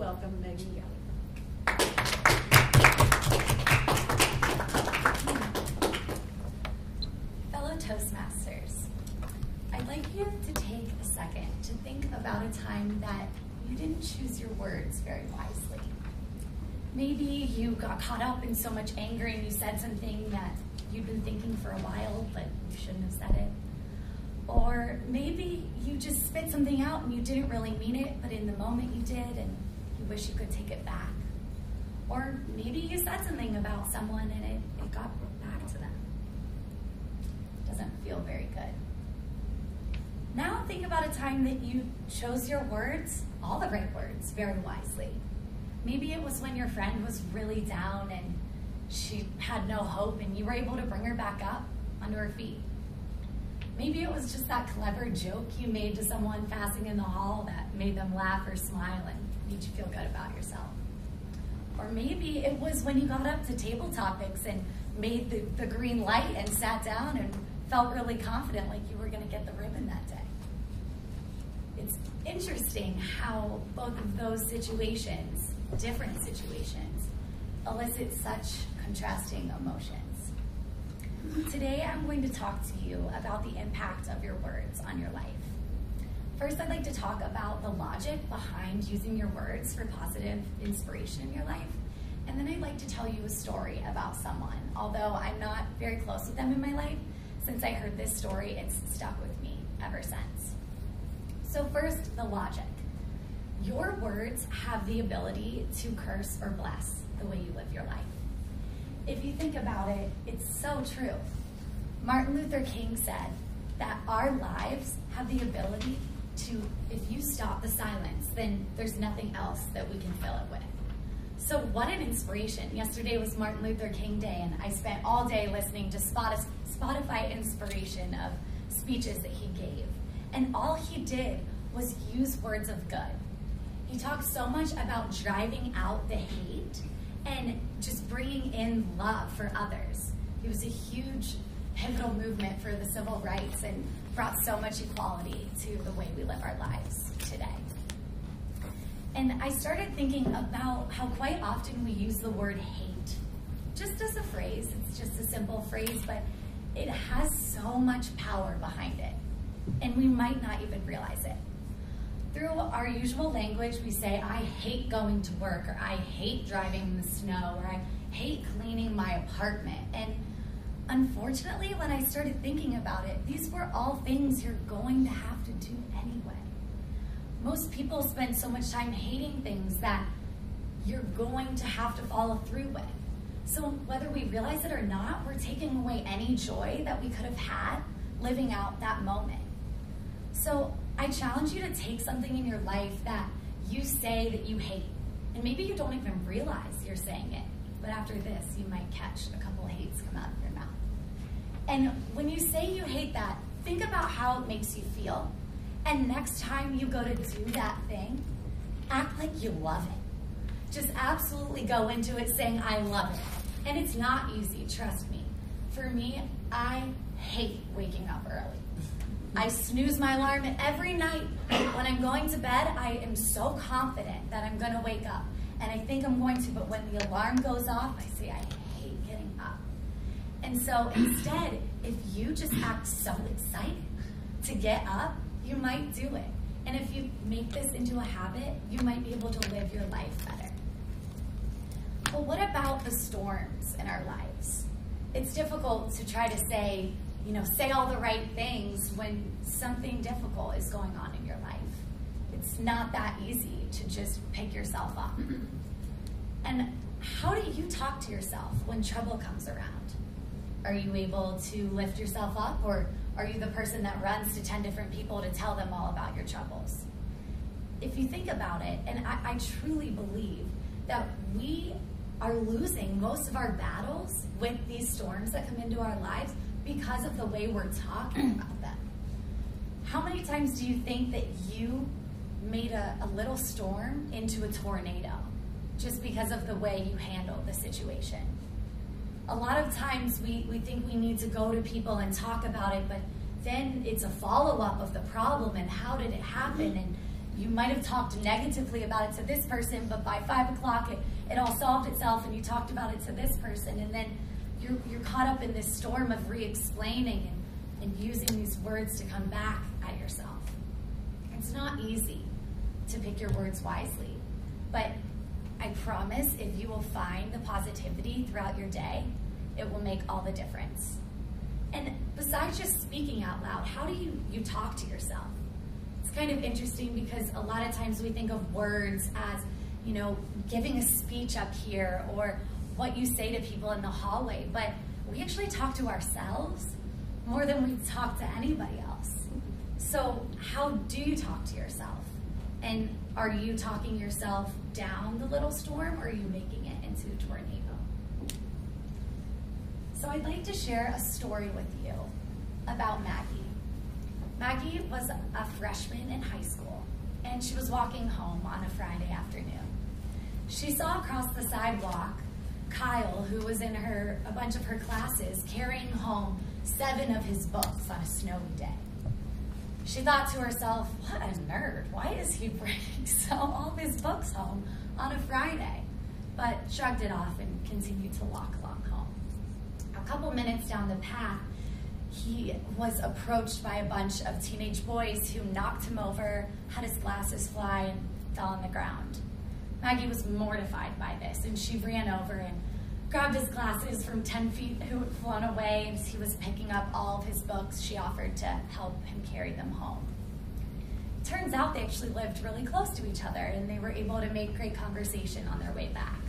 welcome Megan Gallagher. Fellow Toastmasters, I'd like you to take a second to think about a time that you didn't choose your words very wisely. Maybe you got caught up in so much anger and you said something that you'd been thinking for a while, but you shouldn't have said it. Or maybe you just spit something out and you didn't really mean it, but in the moment you did and you wish you could take it back. Or maybe you said something about someone and it got back to them. Doesn't feel very good. Now think about a time that you chose your words, all the right words, very wisely. Maybe it was when your friend was really down and she had no hope and you were able to bring her back up onto her feet. Maybe it was just that clever joke you made to someone passing in the hall that made them laugh or smile and made you feel good about yourself. Or maybe it was when you got up to table topics and made the green light and sat down and felt really confident like you were going to get the ribbon that day. It's interesting how both of those situations, different situations, elicit such contrasting emotions. Today I'm going to talk to you about the impact of your words on your life. First, I'd like to talk about the logic behind using your words for positive inspiration in your life. And then I'd like to tell you a story about someone. Although I'm not very close with them in my life, since I heard this story, it's stuck with me ever since. So first, the logic. Your words have the ability to curse or bless the way you live your life. If you think about it, it's so true. Martin Luther King said that our lives have the ability to, if you stop the silence, then there's nothing else that we can fill it with. So what an inspiration. Yesterday was Martin Luther King Day, and I spent all day listening to Spotify inspiration of speeches that he gave. And all he did was use words of good. He talked so much about driving out the hate and just bringing in love for others. It was a huge pivotal movement for the civil rights and brought so much equality to the way we live our lives today. And I started thinking about how quite often we use the word hate, just as a phrase. It's just a simple phrase, but it has so much power behind it, and we might not even realize it. Through our usual language, we say, I hate going to work, or I hate driving in the snow, or I hate cleaning my apartment. And unfortunately, when I started thinking about it, these were all things you're going to have to do anyway. Most people spend so much time hating things that you're going to have to follow through with. So whether we realize it or not, we're taking away any joy that we could have had living out that moment. So I challenge you to take something in your life that you say that you hate. And maybe you don't even realize you're saying it, but after this, you might catch a couple of hates come out of your mouth. And when you say you hate that, think about how it makes you feel. And next time you go to do that thing, act like you love it. Just absolutely go into it saying, I love it. And it's not easy, trust me. For me, I hate waking up early. I snooze my alarm every night. When I'm going to bed, I am so confident that I'm going to wake up. And I think I'm going to, but when the alarm goes off, I say, I hate getting up. And so instead, if you just act so excited to get up, you might do it. And if you make this into a habit, you might be able to live your life better. But what about the storms in our lives? It's difficult to try to say all the right things when something difficult is going on in your life. It's not that easy to just pick yourself up. And how do you talk to yourself when trouble comes around? Are you able to lift yourself up, or are you the person that runs to 10 different people to tell them all about your troubles? If you think about it, and I truly believe that we are losing most of our battles with these storms that come into our lives because of the way we're talking about them. How many times do you think that you made a little storm into a tornado just because of the way you handled the situation? A lot of times we think we need to go to people and talk about it, but then it's a follow-up of the problem and how did it happen, and you might have talked negatively about it to this person, but by 5 o'clock it all solved itself and you talked about it to this person, and then you're caught up in this storm of re-explaining and using these words to come back at yourself. It's not easy to pick your words wisely, but I promise if you will find the positivity throughout your day, it will make all the difference. And besides just speaking out loud, how do you talk to yourself? It's kind of interesting because a lot of times we think of words as, you know, giving a speech up here or what you say to people in the hallway, but we actually talk to ourselves more than we talk to anybody else. So how do you talk to yourself? And are you talking yourself down the little storm, or are you making it into a tornado? So I'd like to share a story with you about Maggie. Maggie was a freshman in high school, and she was walking home on a Friday afternoon. She saw across the sidewalk Kyle, who was in a bunch of her classes, carrying home 7 of his books on a snowy day. She thought to herself, what a nerd. Why is he bringing all of his books home on a Friday? But shrugged it off and continued to walk along home. A couple minutes down the path, he was approached by a bunch of teenage boys who knocked him over, had his glasses fly, and fell on the ground. Maggie was mortified by this, and she ran over and grabbed his glasses from 10 feet who had flown away, and as he was picking up all of his books, she offered to help him carry them home. Turns out they actually lived really close to each other, and they were able to make great conversation on their way back.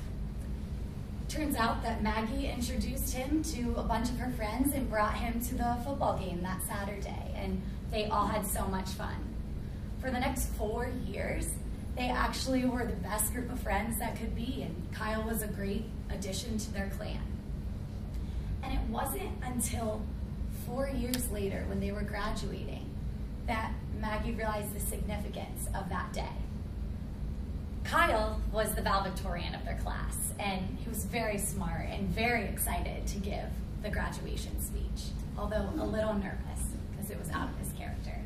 Turns out that Maggie introduced him to a bunch of her friends and brought him to the football game that Saturday, and they all had so much fun. For the next 4 years, they actually were the best group of friends that could be, and Kyle was a great addition to their clan. And it wasn't until 4 years later, when they were graduating, that Maggie realized the significance of that day. Kyle was the valedictorian of their class, and he was very smart and very excited to give the graduation speech, although a little nervous because it was out of his character.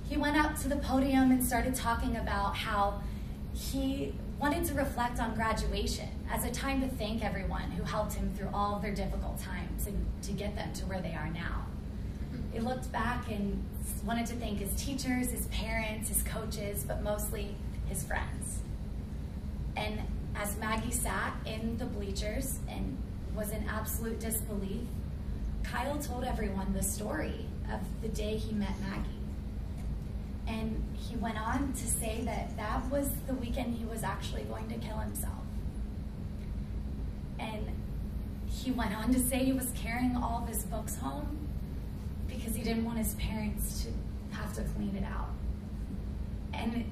He went up to the podium and started talking about how he wanted to reflect on graduation as a time to thank everyone who helped him through all of their difficult times and to get them to where they are now. He looked back and wanted to thank his teachers, his parents, his coaches, but mostly his friends. And as Maggie sat in the bleachers and was in absolute disbelief, Kyle told everyone the story of the day he met Maggie. And he went on to say that that was the weekend he was actually going to kill himself. And he went on to say he was carrying all of his books home because he didn't want his parents to have to clean it out. And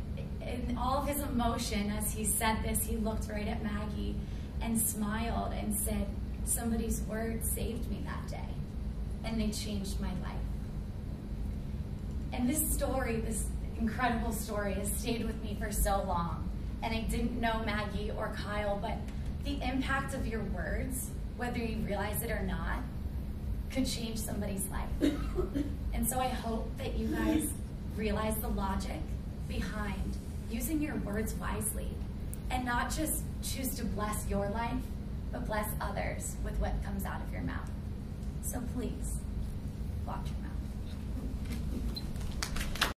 in all of his emotion, as he said this, he looked right at Maggie and smiled and said, somebody's words saved me that day, and they changed my life. And this story, this incredible story, has stayed with me for so long. And I didn't know Maggie or Kyle, but the impact of your words, whether you realize it or not, could change somebody's life. And so I hope that you guys realize the logic behind using your words wisely and not just choose to bless your life, but bless others with what comes out of your mouth. So please, watch your mouth.